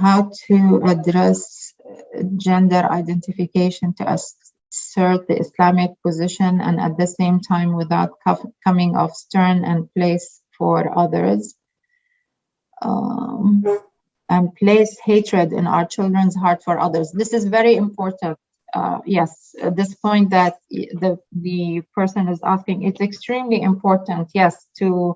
how to address gender identification to assert the Islamic position and at the same time without coming off stern and place for others, and place hatred in our children's heart for others. This is very important. Yes, this point that the person is asking, it's extremely important, yes, to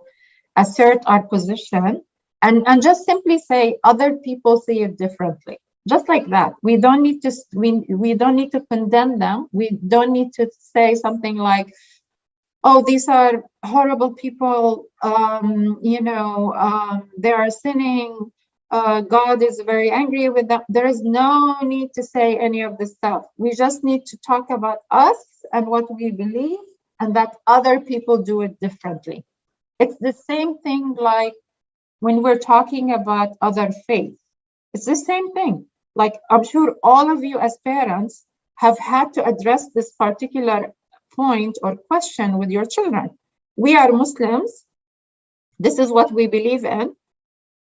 assert our position and just simply say other people see it differently. Just like that. We don't need to we don't need to condemn them. We don't need to say something like, oh, these are horrible people, they are sinning, God is very angry with them. There is no need to say any of this stuff. We just need to talk about us and what we believe and that other people do it differently. It's the same thing like when we're talking about other faiths. It's the same thing. Like, I'm sure all of you as parents have had to address this particular point or question with your children. We are Muslims. This is what we believe in.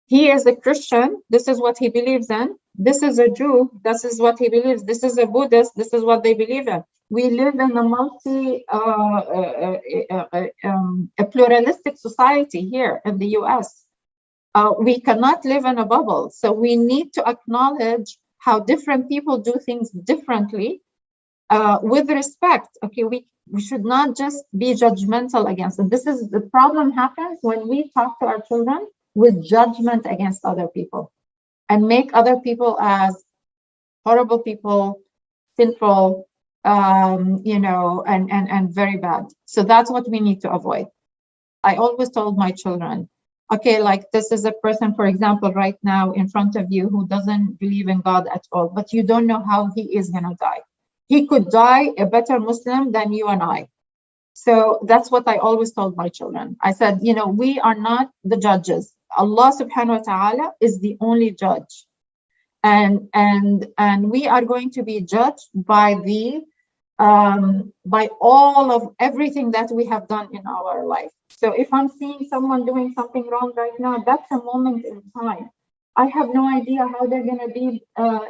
He is a Christian. This is what he believes in. This is a Jew. This is what he believes. This is a Buddhist. This is what they believe in. We live in a pluralistic society here in the US. We cannot live in a bubble. So we need to acknowledge how different people do things differently with respect. Okay, we should not just be judgmental against them. This is the problem happens when we talk to our children with judgment against other people and make other people as horrible people, sinful, and very bad. So that's what we need to avoid. I always told my children, okay, like this is a person, for example, right now in front of you who doesn't believe in God at all, but you don't know how he is going to die. He could die a better Muslim than you and I. So that's what I always told my children. I said, we are not the judges. Allah subhanahu wa ta'ala is the only judge. And we are going to be judged by by all of everything that we have done in our life. So if I'm seeing someone doing something wrong right now, that's a moment in time. I have no idea how they're going to be,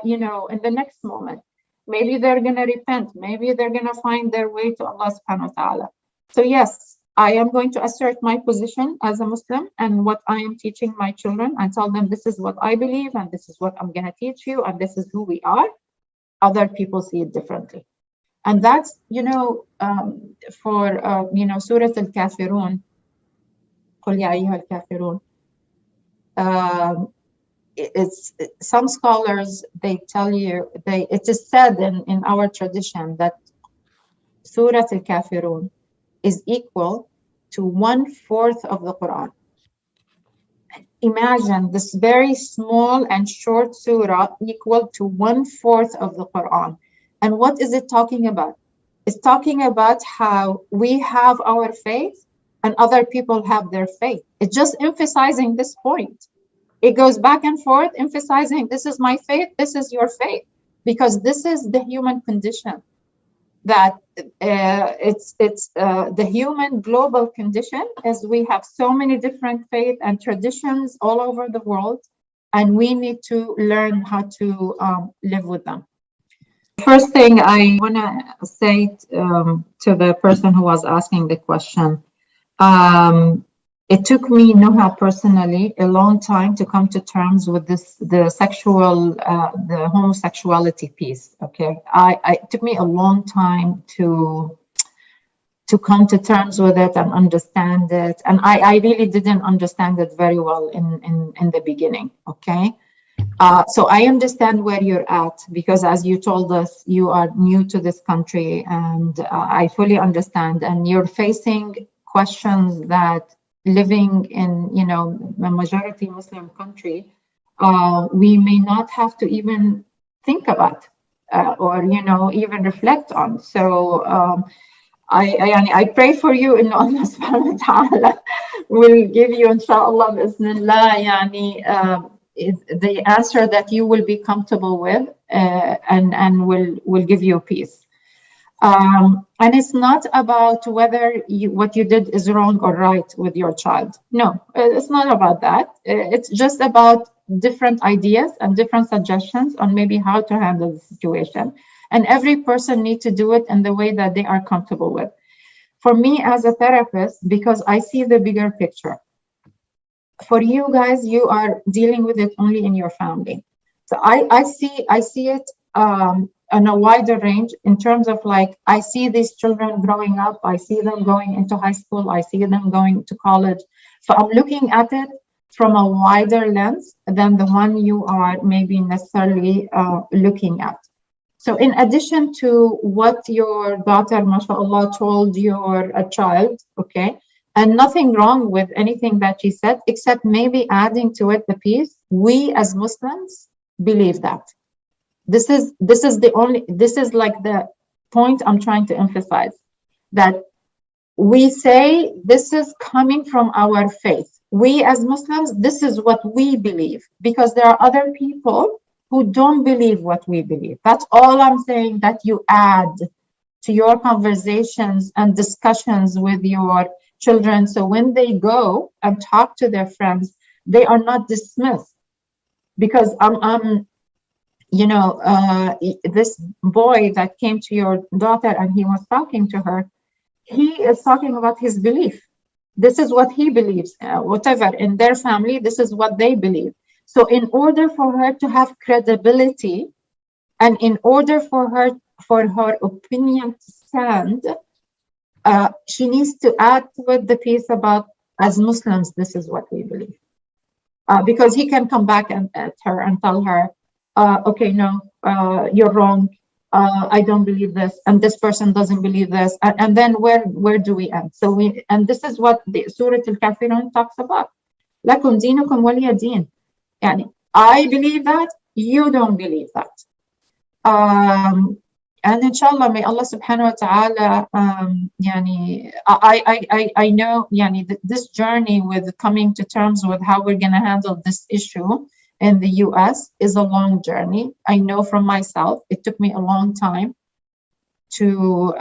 in the next moment. Maybe they're going to repent. Maybe they're going to find their way to Allah subhanahu wa ta'ala. So yes, I am going to assert my position as a Muslim and what I am teaching my children and tell them this is what I believe and this is what I'm going to teach you and this is who we are. Other people see it differently. And that's, for, Surah Al-Kafirun, قُلْ يَا أَيُّهَا الْكَافِرُونَ. It's some scholars, they tell you, it is said in our tradition that Surah Al-Kafirun is equal to 1/4 of the Quran. Imagine this very small and short surah equal to 1/4 of the Quran. And what is it talking about? It's talking about how we have our faith and other people have their faith. It's just emphasizing this point. It goes back and forth, emphasizing this is my faith, this is your faith, because this is the human condition. That it's the human global condition, as we have so many different faiths and traditions all over the world, and we need to learn how to live with them. First thing I want to say to the person who was asking the question, it took me, Noha, personally, a long time to come to terms with the homosexuality piece. Okay, it took me a long time to come to terms with it and understand it, and I really didn't understand it very well in the beginning. Okay, so I understand where you're at, because as you told us, you are new to this country, and I fully understand, and you're facing questions that living in, a majority Muslim country, we may not have to even think about or, even reflect on. So I pray for you, in Allah subhanahu wa ta'ala will give you, inshallah, bismillah, the answer that you will be comfortable with and will give you peace. And it's not about whether what you did is wrong or right with your child. No, it's not about that. It's just about different ideas and different suggestions on maybe how to handle the situation. And every person needs to do it in the way that they are comfortable with. For me as a therapist, because I see the bigger picture. For you guys, you are dealing with it only in your family. So I see it on a wider range in terms of like, I see these children growing up, I see them going into high school, I see them going to college. So I'm looking at it from a wider lens than the one you are maybe necessarily looking at. So in addition to what your daughter, mashallah, told your child, okay, and nothing wrong with anything that she said, except maybe adding to it the piece, we as Muslims believe that. This is like the point I'm trying to emphasize, that we say this is coming from our faith. We as Muslims, this is what we believe, because there are other people who don't believe what we believe. That's all I'm saying, that you add to your conversations and discussions with your children. So when they go and talk to their friends, they are not dismissed. Because this boy that came to your daughter and he was talking to her, he is talking about his belief. This is what he believes, whatever in their family, this is what they believe. So in order for her to have credibility, and in order for her opinion to stand, she needs to add with the piece about, as Muslims, this is what we believe. Because he can come back at her and tell her, okay, no, you're wrong. I don't believe this, and this person doesn't believe this, and then where do we end? So and this is what the Surah Al-Kafirun talks about. Lakum dinukum waliya din. Yani, I believe that, you don't believe that. And inshallah, may Allah subhanahu wa ta'ala, I know, this journey with coming to terms with how we're going to handle this issue in the US is a long journey. I know from myself, it took me a long time to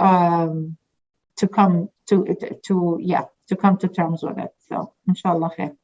come to terms with it. So inshallah khair.